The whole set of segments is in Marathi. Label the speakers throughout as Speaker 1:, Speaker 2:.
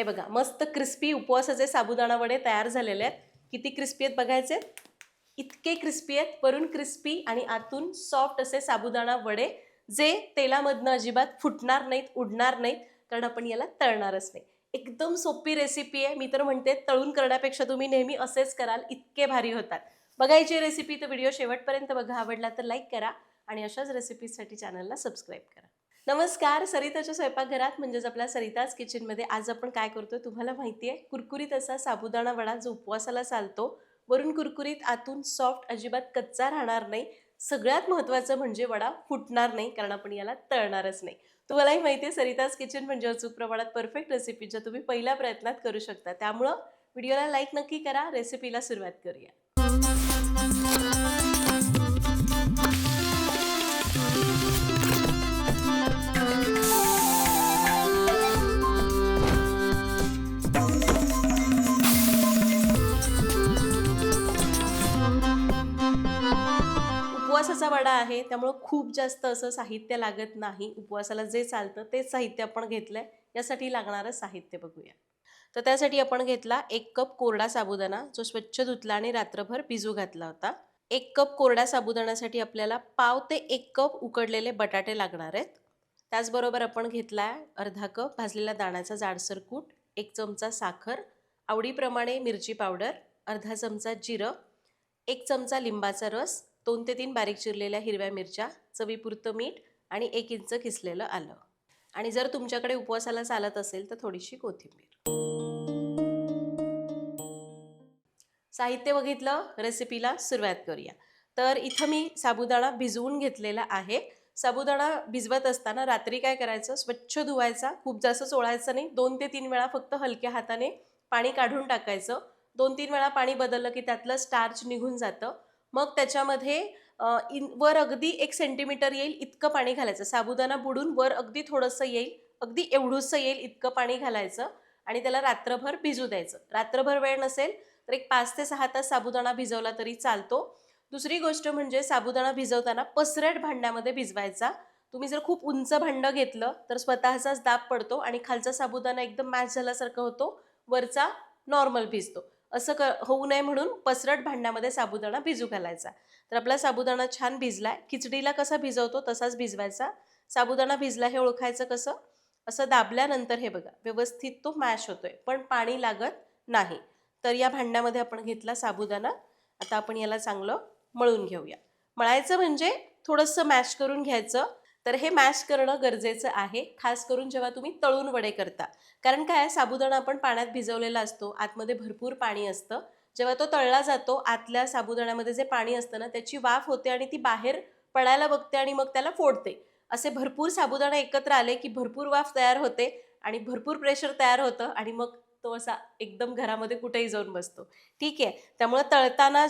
Speaker 1: हे बघा, मस्त क्रिस्पी उपवासाचे साबुदाणा वडे तयार झालेले आहेत. किती क्रिस्पी आहेत बघायचे. इतके क्रिस्पी आहेत, वरून क्रिस्पी आणि आतून सॉफ्ट असे साबुदाणा वडे, जे तेलामधनं अजिबात फुटणार नाहीत, उडणार नाहीत, कारण आपण याला तळणारच नाही. एकदम सोपी रेसिपी आहे. मी तर म्हणते तळून करण्यापेक्षा तुम्ही नेहमी असेच कराल, इतके भारी होतात. बघायची रेसिपी तर व्हिडिओ शेवटपर्यंत बघा. आवडला तर लाईक करा आणि अशाच रेसिपीजसाठी चॅनलला सबस्क्राईब करा. नमस्कार, सरिताच्या स्वयंपाकघरात म्हणजेच आपल्या सरिताज किचनमध्ये आज आपण काय करतोय तुम्हाला माहिती आहे. कुरकुरीत असा साबुदाणा वडा जो उपवासाला चालतो, वरून कुरकुरीत, आतून सॉफ्ट, अजिबात कच्चा राहणार नाही. सगळ्यात महत्त्वाचं म्हणजे वडा फुटणार नाही, कारण आपण याला तळणारच नाही. तुम्हालाही माहिती आहे सरिताज किचन म्हणजे अचूक प्रमाणात परफेक्ट रेसिपी ज्या तुम्ही पहिल्या प्रयत्नात करू शकता. त्यामुळं व्हिडिओला लाईक नक्की करा. रेसिपीला सुरुवात करूया. उपवासाचा वडा आहे, त्यामुळं खूप जास्त असं साहित्य लागत नाही. उपवासाला जे चालतं तेच साहित्य आपण घेतलंय. यासाठी लागणारं साहित्य बघूया. तर त्यासाठी आपण घेतला 1 कप कोरडा साबुदाणा, जो स्वच्छ धुतला आणि रात्रभर भिजू घातला होता. 1 कप कोरड्या साबुदाण्यासाठी आपल्याला पाव ते 1 कप उकडलेले बटाटे लागणार आहेत. त्याचबरोबर आपण घेतला अर्धा कप भाजलेला दाण्याचा जाडसर कूट, 1 चमचा साखर, आवडीप्रमाणे मिरची पावडर, अर्धा चमचा जिरं, 1 चमचा लिंबाचा रस, 2 ते 3 बारीक चिरलेल्या हिरव्या मिरच्या, चवीपुरतं मीठ आणि 1 इंच किसलेलं आलं. आणि जर तुमच्याकडे उपवासाला चालत असेल तर थोडीशी कोथिंबीर. साहित्य बघितलं, रेसिपीला सुरुवात करूया. तर इथं मी साबुदाणा भिजवून घेतलेला आहे. साबुदाणा भिजवत असताना रात्री काय करायचं, स्वच्छ धुवायचा, खूप जास्त चोळायचं नाही. 2 ते 3 वेळा फक्त हलक्या हाताने पाणी काढून टाकायचं. 2-3 वेळा पाणी बदललं की त्यातलं स्टार्च निघून जातं. मग त्याच्यामध्ये वर अगदी 1 सेंटीमीटर येईल इतकं पाणी घालायचं. साबुदाणा बुडून वर अगदी थोडंसं येईल, अगदी एवढूसं येईल इतकं पाणी घालायचं आणि त्याला रात्रभर भिजू द्यायचं. रात्रभर वेळ नसेल तर एक 5 ते 6 तास साबुदाणा भिजवला तरी चालतो. दुसरी गोष्ट म्हणजे साबुदाणा भिजवताना पसरट भांड्यामध्ये भिजवायचा. तुम्ही जर खूप उंच भांडं घेतलं तर स्वतःचाच दाब पडतो आणि खालचा साबुदाणा एकदम मॅश झाल्यासारखा होतो, वरचा नॉर्मल भिजतो. असं होऊ नये म्हणून पसरट भांड्यामध्ये साबुदाणा भिजू घालायचा. तर आपला साबुदाणा छान भिजलाय. खिचडीला कसा भिजवतो तसाच भिजवायचा. साबुदाणा भिजला हे ओळखायचं कसं, असं दाबल्यानंतर हे बघा व्यवस्थित तो मॅश होतोय, पण पाणी लागत नाही. तर या भांड्यामध्ये आपण घेतला साबुदाणा. आता आपण याला चांगलं मळून घेऊया. मळायचं म्हणजे थोडंसं मॅश करून घ्यायचं. तर हे मॅश करणं गरजेचं आहे, खास करून जेव्हा तुम्ही तळून वडे करता. कारण काय, साबुदाणा आपण पाण्यात भिजवलेला असतो, आतमध्ये भरपूर पाणी असतं. जेव्हा तो तळला जातो, आतल्या साबुदाण्यामध्ये जे पाणी असतं ना, त्याची वाफ होते आणि ती बाहेर पडायला बघते आणि मग त्याला फोडते. असे भरपूर साबुदाणा एकत्र आले की भरपूर वाफ तयार होते आणि भरपूर प्रेशर तयार होतं आणि मग तो असा एकदम घरामध्ये कुठेही जाऊन बसतो. ठीक आहे. त्यामुळे तळताना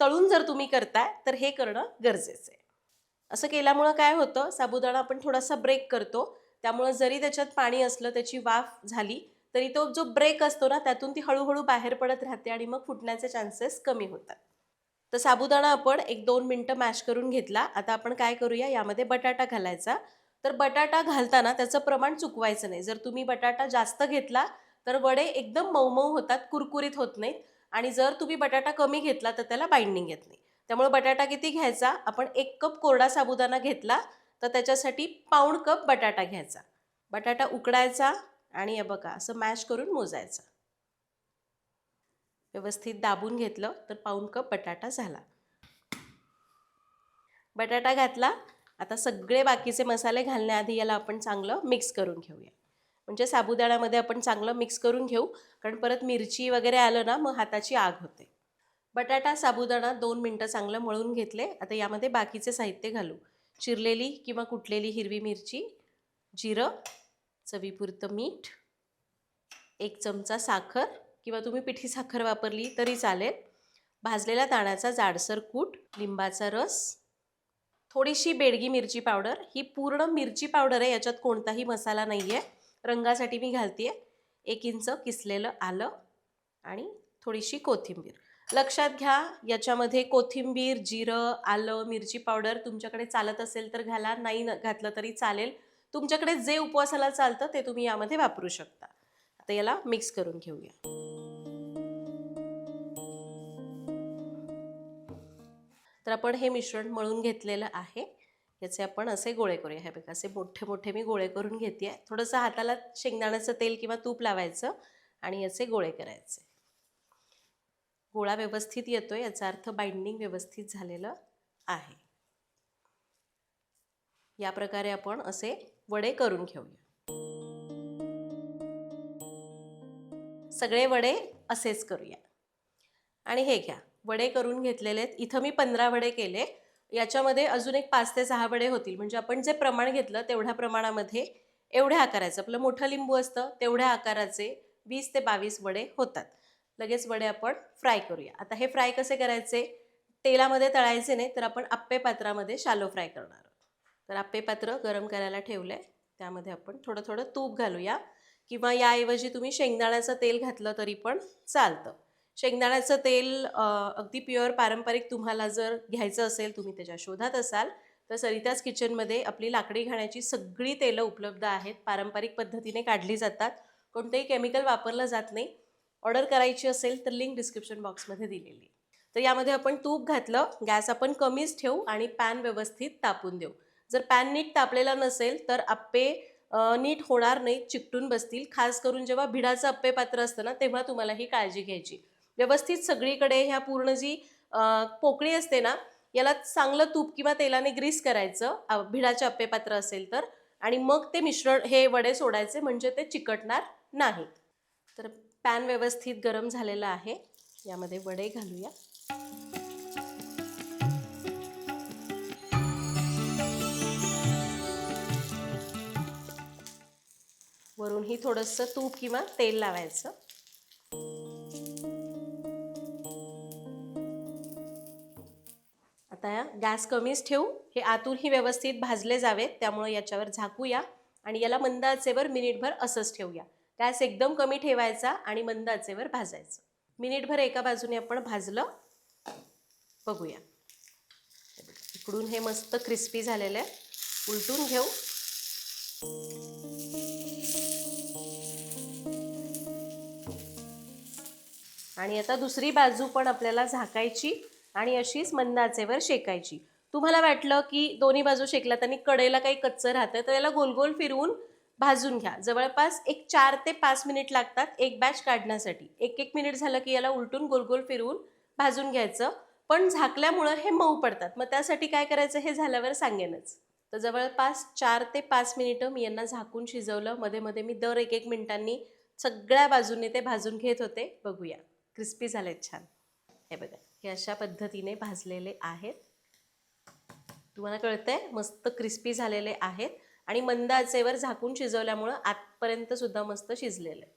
Speaker 1: तळून जर तुम्ही करताय तर हे करणं गरजेचं आहे. असं केल्यामुळं काय होतं, साबुदाणा आपण थोडासा ब्रेक करतो. त्यामुळं जरी त्याच्यात पाणी असलं, त्याची वाफ झाली तरी तो जो ब्रेक असतो ना, त्यातून ती हळूहळू बाहेर पडत राहते आणि मग फुटण्याचे चान्सेस कमी होतात. तर साबुदाणा आपण 1-2 मिनटं मॅश करून घेतला. आता आपण काय करूया, यामध्ये बटाटा घालायचा. तर बटाटा घालताना त्याचं प्रमाण चुकवायचं नाही. जर तुम्ही बटाटा जास्त घेतला तर वडे एकदम मऊ होतात, कुरकुरीत होत नाहीत. आणि जर तुम्ही बटाटा कमी घेतला तर त्याला बाइंडिंग येत नाही. त्यामुळे बटाटा किती घ्यायचा, आपण 1 कप कोरडा साबुदाणा घेतला तर त्याच्यासाठी पाऊण कप बटाटा घ्यायचा. बटाटा उकडायचा आणि हे बघा असं मॅश करून मोजायचं. व्यवस्थित दाबून घेतलं तर पाऊण कप बटाटा झाला. बटाटा घातला. आता सगळे बाकीचे मसाले घालण्याआधी याला आपण चांगलं मिक्स करून घेऊया. म्हणजे साबुदाण्यामध्ये आपण चांगलं मिक्स करून घेऊ, कारण परत मिरची वगैरे आलं ना, मग हाताची आग होते. बटाटा साबुदाणा 2 मिनटं चांगलं मळून घेतले. आता यामध्ये बाकीचे साहित्य घालू. चिरलेली किंवा कुटलेली हिरवी मिरची, जिरं, चवीपुरतं मीठ, 1 चमचा साखर किंवा तुम्ही पिठी साखर वापरली तरी चालेल, भाजलेला दाण्याचा जाडसर कूट, लिंबाचा रस, थोडीशी बेडगी मिरची पावडर. ही पूर्ण मिरची पावडर आहे, याच्यात कोणताही मसाला नाही आहे. रंगासाठी मी घालते आहे. 1 इंच किसलेलं आलं आणि थोडीशी कोथिंबीर. लक्षात घ्या, याच्यामध्ये कोथिंबीर, जिरं, आलं, मिरची पावडर तुमच्याकडे चालत असेल तर घाला, नाही घातलं तरी चालेल. तुमच्याकडे जे उपवासाला चालतं ते तुम्ही यामध्ये वापरू शकता. आता याला मिक्स करून घेऊया. तर आपण हे मिश्रण मळून घेतलेलं आहे. याचे आपण असे गोळे करूया. हे बघा, असे मोठे मोठे मी गोळे करून घेते आहे. थोडंसं हाताला शेंगदाण्याचं तेल किंवा तूप लावायचं आणि याचे गोळे करायचे. गोळा व्यवस्थित येतोय याचा अर्थ बाइंडिंग व्यवस्थित झालेलं आहे. या प्रकारे आपण असे वडे करून घेऊया. सगळे वडे असेच करूया. आणि हे घ्या, वडे करून घेतलेले आहेत. इथं मी 15 वडे केले. याच्यामध्ये अजून एक 5 ते 6 वडे होतील. म्हणजे आपण जे प्रमाण घेतलं तेवढ्या प्रमाणामध्ये एवढ्या आकाराचं, आपलं मोठं लिंबू असतं तेवढ्या आकाराचे 20 ते 22 वडे होतात. लगेच वडे आपण फ्राय करूया. आता हे फ्राय कसे करायचे? तेलामध्ये तळायचे नाही, तर आपण आप्पे पात्रामध्ये शालो फ्राय करणार आहोत. तर आप्पे पात्र गरम करायला ठेवलं आहे. त्यामध्ये आपण थोडं थोडं तूप घालूया, किंवा याऐवजी तुम्ही शेंगदाण्याचं तेल घातलं तरी पण चालतं. शेंगदाण्याचं तेल अगदी प्युअर पारंपरिक तुम्हाला जर घ्यायचं असेल, तुम्ही त्याच्या शोधात असाल, तर सरिताज किचनमध्ये आपली लाकडी घाण्याची सगळी तेलं उपलब्ध आहेत. पारंपरिक पद्धतीने काढली जातात. कोणतेही केमिकल वापरलं जात नाही. ऑर्डर करायची असेल तर लिंक डिस्क्रिप्शन बॉक्समध्ये दिलेली. तर यामध्ये आपण तूप घातलं. गॅस आपण कमीच ठेवू आणि पॅन व्यवस्थित तापून देऊ. जर पॅन नीट तापलेला नसेल तर आप्पे नीट होणार नाही, चिकटून बसतील. खास करून जेव्हा भिडाचं आप्पे पात्र असतं ना, तेव्हा तुम्हाला ही काळजी घ्यायची. व्यवस्थित सगळीकडे ह्या पूर्ण जी पोकळी असते ना, याला चांगलं तूप किंवा तेलाने ग्रीस करायचं भिडाचे आप्पे पात्र असेल तर, आणि मग ते मिश्रण हे वडे सोडायचे, म्हणजे ते चिकटणार नाहीत. तर पॅन व्यवस्थित गरम झालेला आहे. यामध्ये वडे घालूया. वरूनही थोडंसं तूप किंवा तेल लावायचं. आता गॅस कमीच ठेवू. हे आतूनही व्यवस्थित भाजले जावेत, त्यामुळे याच्यावर झाकूया आणि याला मंद आचेवर मिनिटभर असंच ठेवूया. गॅस एकदम कमी ठेवायचा आणि मंद आचेवर भाजायचं. मिनिटभर एका बाजूने आपण भाजलं. बघूया, इकडून हे मस्त क्रिस्पी झालेलं आहे. उलटून घेऊ. आणि आता दुसरी बाजू पण आपल्याला झाकायची आणि अशीच मंद आचेवर शेकायची. तुम्हाला वाटलं की दोन्ही बाजू शेकल्यात आणि कडेला काही कच्चं राहतं, तर याला गोल गोल फिरवून भाजून घ्या. जवळपास एक 4 ते 5 मिनिट लागतात एक बॅच काढण्यासाठी. 1-1 मिनिट झालं की याला उलटून गोल गोल फिरवून भाजून घ्यायचं. पण झाकल्यामुळं हे मऊ पडतात. मग त्यासाठी काय करायचं हे झाल्यावर सांगेनच. तर जवळपास 4 ते 5 मिनिटं मी यांना झाकून शिजवलं. मध्ये मध्ये मी दर 1-1 मिनिटांनी सगळ्या बाजूने ते भाजून घेत होते. बघूया, क्रिस्पी झालेत छान. हे बघा, हे अशा पद्धतीने भाजलेले आहेत. तुम्हाला कळतंय, मस्त क्रिस्पी झालेले आहेत आणि मंद आचेवर झाकून शिजवल्यामुळं आतपर्यंत सुद्धा मस्त शिजलेलं आहे.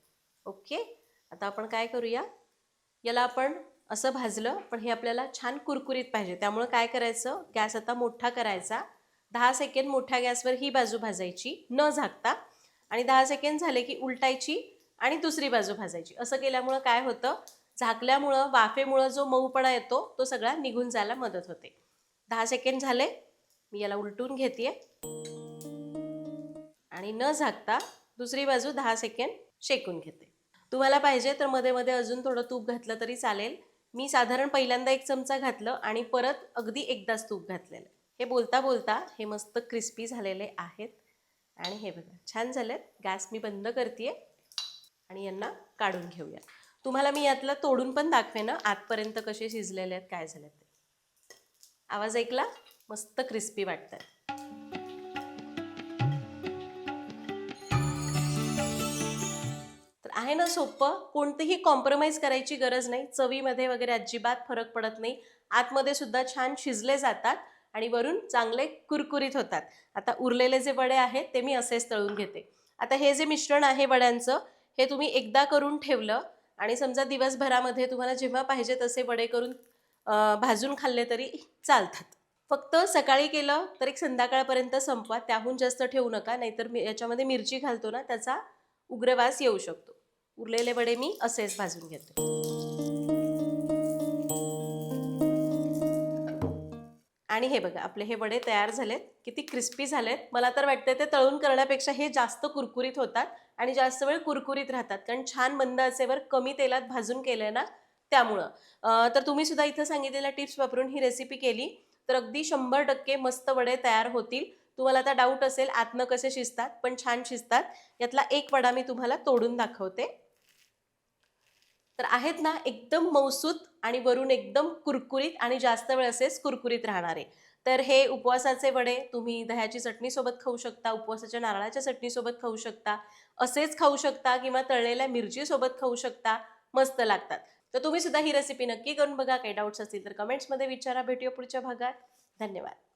Speaker 1: ओके, आता आपण काय करूया, याला आपण असं भाजलं, पण हे आपल्याला छान कुरकुरीत पाहिजे. त्यामुळं काय करायचं, गॅस आता मोठा करायचा. 10 सेकंड मोठ्या गॅसवर ही बाजू भाजायची न झाकता, आणि 10 सेकंड झाले की उलटायची आणि दुसरी बाजू भाजायची. असं केल्यामुळं काय होतं, झाकल्यामुळं वाफेमुळं जो मऊपणा येतो तो सगळा निघून जायला मदत होते. 10 सेकंड झाले. मी याला उलटून घेते आणि न झाकता दुसरी बाजू 10 सेकंड शेकून घेते. तुम्हाला पाहिजे तर मध्ये मध्ये अजून थोडं तूप घातलं तरी चालेल. मी साधारण पहिल्यांदा 1 चमचा घातलं आणि परत अगदी एकदाच तूप घातलेलं. हे बोलता बोलता हे मस्त क्रिस्पी झालेले आहेत आणि हे बघा छान झालेत. गॅस मी बंद करते आणि यांना काढून घेऊया. तुम्हाला मी यातलं तोडून पण दाखवेन आतपर्यंत कसे शिजलेले आहेत, काय झाले ते. आवाज ऐकला, मस्त क्रिस्पी वाटतात. तर आहे ना सोपं, कोणतेही कॉम्प्रोमाइज करायची गरज नाही. चवीमध्ये वगैरे अजिबात फरक पडत नाही. आतमध्ये सुद्धा छान शिजले जातात आणि वरून चांगले कुरकुरीत होतात. आता उरलेले जे वडे आहेत ते मी असेच तळून घेते. आता हे जे मिश्रण आहे वड्यांचं, हे तुम्ही एकदा करून ठेवलं आणि समजा दिवसभरामध्ये तुम्हाला जेव्हा पाहिजे तसे वडे करून भाजून खाल्ले तरी चालतात. फक्त सकाळी केलं तर एक संध्याकाळपर्यंत संपवा. त्याहून जास्त ठेवू नका, नाहीतर याच्यामध्ये मिरची घालतो ना, त्याचा उग्रवास येऊ शकतो. उरलेले वडे मी असेच भाजून घेते. आणि हे बघा आपले हे वडे तयार झालेत, किती क्रिस्पी झालेत. मला तर वाटतंय ते तळून करण्यापेक्षा हे जास्त कुरकुरीत होतात आणि जास्त वेळ कुरकुरीत राहतात, कारण छान मंद आचेवर कमी तेलात भाजून केलंय ना त्यामुळं. तर तुम्ही सुद्धा इथं सांगितलेल्या टिप्स वापरून ही रेसिपी केली तर अगदी 100% मस्त वडे तयार होतील. तुम्हाला आता डाऊट असेल आतनं कसे शिजतात, पण छान शिजतात. यातला एक वडा मी तुम्हाला तोडून दाखवते. तर आहेत ना एकदम मौसूत आणि वरून एकदम कुरकुरीत आणि जास्त वेळ असेच कुरकुरीत राहणारे. तर हे उपवासाचे वडे तुम्ही दह्याची चटणीसोबत खाऊ शकता, उपवासाच्या नारळाच्या चटणीसोबत खाऊ शकता, असेच खाऊ शकता किंवा तळलेल्या मिरचीसोबत खाऊ शकता. मस्त लागतात. तर तुम्ही सुद्धा ही रेसिपी नक्की करून बघा. काही डाऊट्स असतील तर कमेंट्समध्ये विचारा. भेटूया पुढच्या भागात. धन्यवाद.